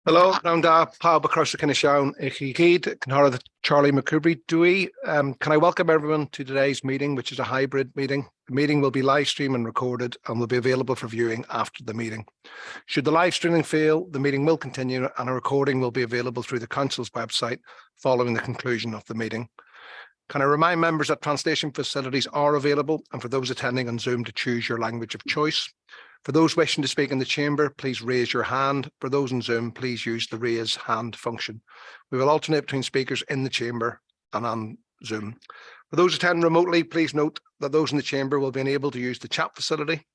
Hello, round pawb across the Kinishawn, Ichigid, Canara Charlie McCubry Dewey. Can I welcome everyone to today's meeting, which is a hybrid meeting. The meeting will be live streamed and recorded and will be available for viewing after the meeting. Should the live streaming fail, the meeting will continue and a recording will be available through the Council's website following the conclusion of the meeting. Can I remind members that translation facilities are available and for those attending on Zoom to choose your language of choice. For those wishing to speak in the chamber, please raise your hand. For those on Zoom, please use the raise hand function. We will alternate between speakers in the chamber and on Zoom. For those attending remotely, please note that those in the chamber will be unable to use the chat facility.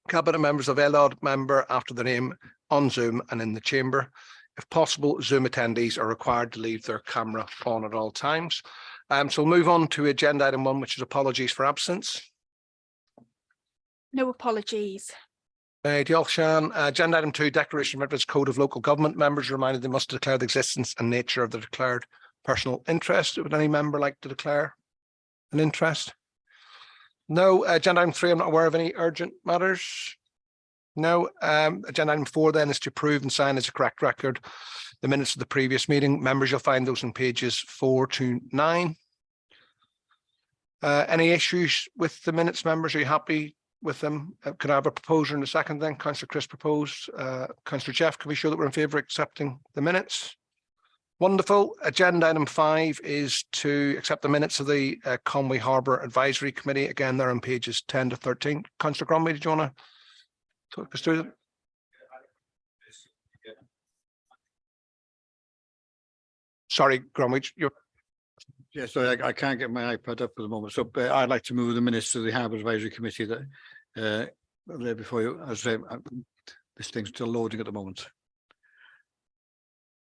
Cabinet members have allowed member after the name on Zoom and in the chamber. If possible, Zoom attendees are required to leave their camera on at all times. So we'll move on to agenda item 1, which is apologies for absence. No apologies. Agenda item 2, declaration of interest, code of local government. Members reminded they must declare the existence and nature of the declared personal interest. Would any member like to declare an interest? No. Agenda item 3, I'm not aware of any urgent matters. No. Agenda item 4 then is to approve and sign as a correct record the minutes of the previous meeting. Members, you'll find those on pages 4 to 9. Any issues with the minutes, members? Are you happy with them? Could I have a proposer in a second then? Councillor Chris proposed. Councillor Jeff, can we show that we're in favour of accepting the minutes? Wonderful. Agenda item 5 is to accept the minutes of the Conwy Harbour Advisory Committee. Again, they're on pages 10 to 13. Councillor Gromby, did you want to talk us through them? Sorry, Gromwich, you're... Yeah, sorry, I can't get my iPad up at the moment. So I'd like to move the minutes to the Harbour Advisory Committee that there before you. As this thing's still loading at the moment,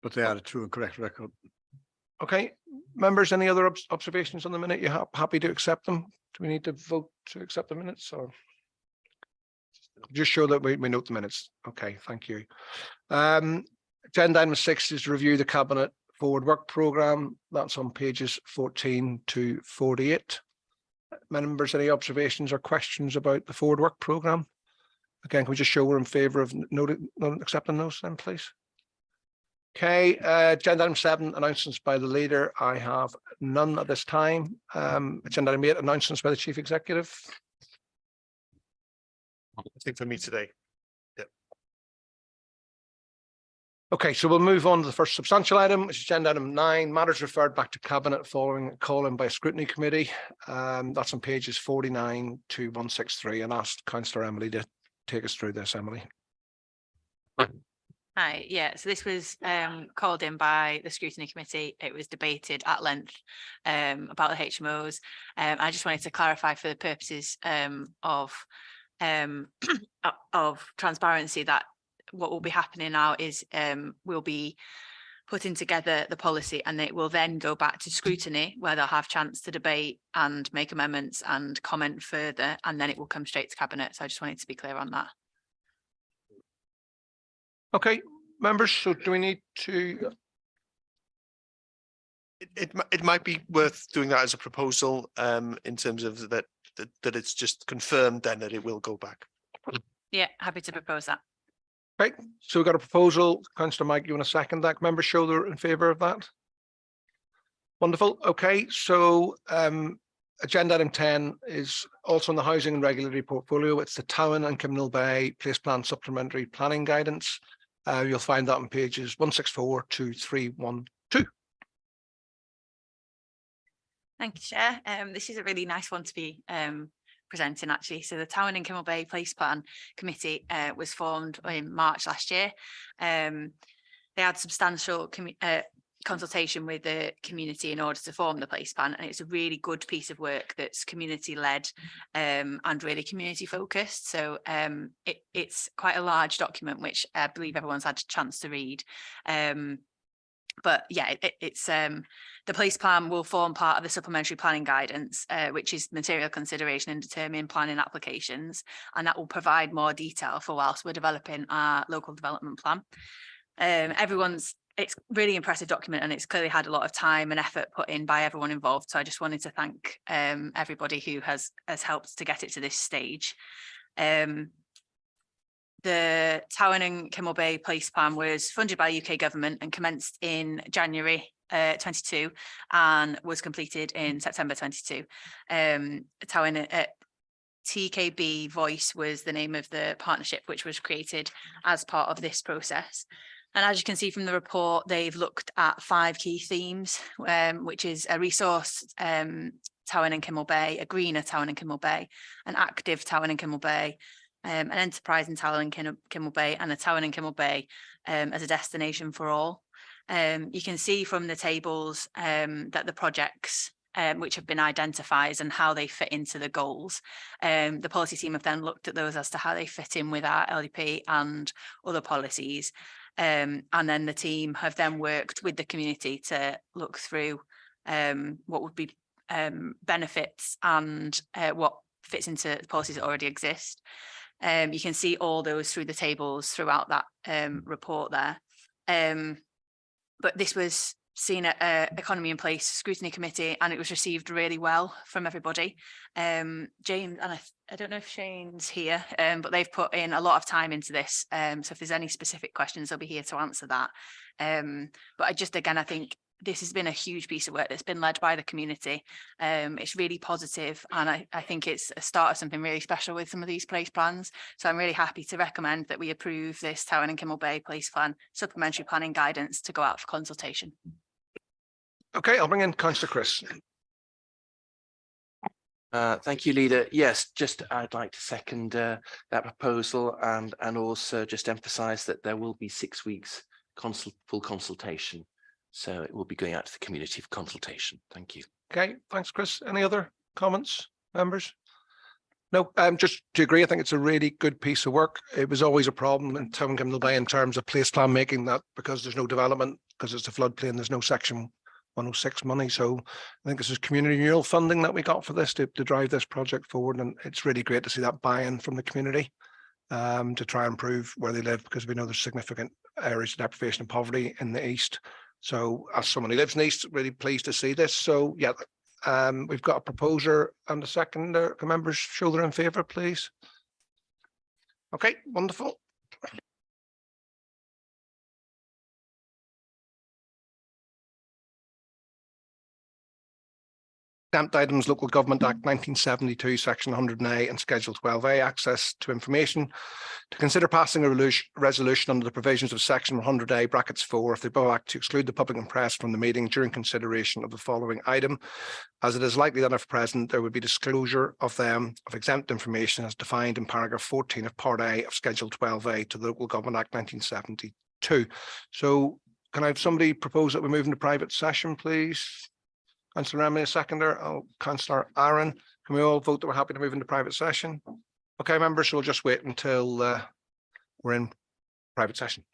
but they are a true and correct record. Okay, members, any other observations on the minute? You happy to accept them? Do we need to vote to accept the minutes, or just show that we note the minutes? Okay, thank you. Agenda item 6 is to review the Cabinet Forward Work Programme. That's on pages 14 to 48. Members, any observations or questions about the Forward Work Programme? Again, can we just show we're in favour of accepting those then, please? Okay, agenda item 7, announcements by the leader. I have none at this time. Agenda item 8, announcements by the Chief Executive. Nothing for me today. Okay, so we'll move on to the first substantial item, which is agenda item 9, matters referred back to Cabinet following a call in by a scrutiny committee. That's on pages 49 to 163, and asked Councillor Emily to take us through this. Emily. Hi, yeah, so this was called in by the scrutiny committee. It was debated at length about the HMOs. I just wanted to clarify for the purposes of transparency that what will be happening now is we'll be putting together the policy and it will then go back to scrutiny where they'll have chance to debate and make amendments and comment further, and then it will come straight to Cabinet. So I just wanted to be clear on that. Okay, members, so do we need to... It might be worth doing that as a proposal in terms of that it's just confirmed then that it will go back. Yeah, happy to propose that. Right, so we've got a proposal. Councillor Mike, you want to second that? Members show they're in favour of that. Wonderful. Okay, so agenda item 10 is also in the housing and regulatory portfolio. It's the Town and Kimnell Bay Place Plan Supplementary Planning Guidance. You'll find that on pages 164 to 312. Thank you, Chair. This is a really nice one to be presenting actually. So the Town and Kimnell Bay Place Plan Committee was formed in March last year. They had substantial consultation with the community in order to form the place plan, and it's a really good piece of work that's community led and really community focused. So it's quite a large document which I believe everyone's had a chance to read. But yeah, it's the place plan will form part of the supplementary planning guidance, which is material consideration in determining planning applications, and that will provide more detail for whilst we're developing our local development plan. It's really impressive document, and it's clearly had a lot of time and effort put in by everyone involved. So I just wanted to thank everybody who has helped to get it to this stage. The Towan and Kimmel Bay Place Plan was funded by UK government and commenced in January 22 and was completed in September 22. Towan TKB Voice was the name of the partnership, which was created as part of this process. And as you can see from the report, they've looked at 5 key themes, which is a resource Towan and Kimmel Bay, a greener Towan and Kimmel Bay, an active Towan and Kimmel Bay, an enterprise in Towan and Kimmel Bay, and a Towan and Kimmel Bay as a destination for all. You can see from the tables that the projects which have been identified and how they fit into the goals. The policy team have then looked at those as to how they fit in with our LDP and other policies. And then the team have then worked with the community to look through what would be benefits and what fits into policies that already exist. You can see all those through the tables throughout that report there. But this was seen at Economy in Place Scrutiny Committee, and it was received really well from everybody. James, and I don't know if Shane's here, but they've put in a lot of time into this. So if there's any specific questions, they'll be here to answer that. But I think this has been a huge piece of work that's been led by the community. It's really positive, and I think it's a start of something really special with some of these place plans. So I'm really happy to recommend that we approve this Towan and Kimmel Bay Place Plan supplementary planning guidance to go out for consultation. Okay, I'll bring in Councillor Chris. Thank you, Leader. Yes, just I'd like to second that proposal and also just emphasise that there will be 6 weeks full consultation. So it will be going out to the community for consultation. Thank you. Okay, thanks, Chris. Any other comments, members? No, just to agree, I think it's a really good piece of work. It was always a problem in Towan and Kimmel Bay in terms of place plan making, that because there's no development, because it's a floodplain, there's no section 106 money. So I think this is community renewal funding that we got for this to drive this project forward, and it's really great to see that buy-in from the community to try and improve where they live, because we know there's significant areas of deprivation and poverty in the east. So as someone who lives in the east, really pleased to see this. So yeah, we've got a proposer and a seconder. Can members show they're in favour, please? Okay, wonderful. Exempt items, Local Government Act 1972, Section 100A and Schedule 12A, access to information. To consider passing a resolution under the provisions of Section 100A brackets 4 of the above Act to exclude the public and press from the meeting during consideration of the following item, as it is likely that if present there would be disclosure of them of exempt information as defined in paragraph 14 of Part A of Schedule 12A to the Local Government Act 1972. So can I have somebody propose that we move into private session, please? Councillor Emily, a seconder. Oh, Councillor Aaron, can we all vote that we're happy to move into private session? Okay, members, so we'll just wait until we're in private session.